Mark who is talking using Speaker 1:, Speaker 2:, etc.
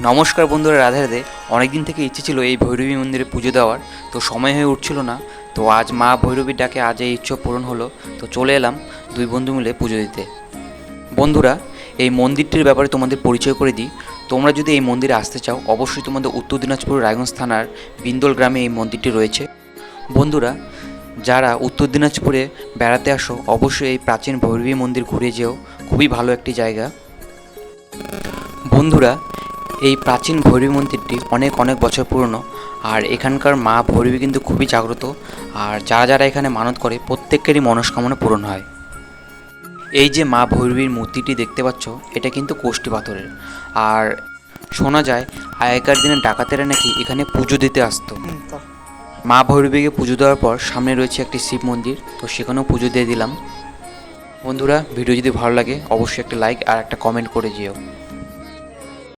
Speaker 1: নমস্কার বন্ধুরা, রাধে রাধে। অনেক দিন থেকে ইচ্ছে ছিল এই ভৈরবী মন্দিরে পুজো দেওয়ার, তো সময় হয়ে উঠছিল না। তো আজ মা ভৈরবীর ডাকে আজ এই ইচ্ছা পূরণ হলো। তো চলে এলাম দুই বন্ধু মিলে পুজো দিতে। বন্ধুরা, এই মন্দিরটির ব্যাপারে তোমাদের পরিচয় করে দিই। তোমরা যদি এই মন্দিরে আসতে চাও, অবশ্যই তোমাদের উত্তর দিনাজপুর রায়গঞ্জ থানার বিন্দল গ্রামে এই মন্দিরটি রয়েছে। বন্ধুরা, যারা উত্তর দিনাজপুরে বেড়াতে আসো, অবশ্যই এই প্রাচীন ভৈরবী মন্দির ঘুরে যেও। খুবই ভালো একটি জায়গা। বন্ধুরা, এই প্রাচীন ভৈরবী মন্দিরটি অনেক অনেক বছর পুরনো, আর এখানকার মা ভৈরবী কিন্তু খুবই জাগ্রত। আর যারা যারা এখানে মানত করে প্রত্যেকেরই মনস্কামনা পূরণ হয়। এই যে মা ভৈরবীর মূর্তিটি দেখতে পাচ্ছ, এটা কিন্তু কোষ্ঠী পাথরের। আর শোনা যায় আগেকার দিনে ডাকাতেরা নাকি এখানে পুজো দিতে আসতো। মা ভৈরবীকে পুজো দেওয়ার পর সামনে রয়েছে একটি শিব মন্দির, তো সেখানেও পুজো দিয়ে দিলাম। বন্ধুরা, ভিডিও যদি ভালো লাগে অবশ্যই একটা লাইক আর একটা কমেন্ট করে যেও।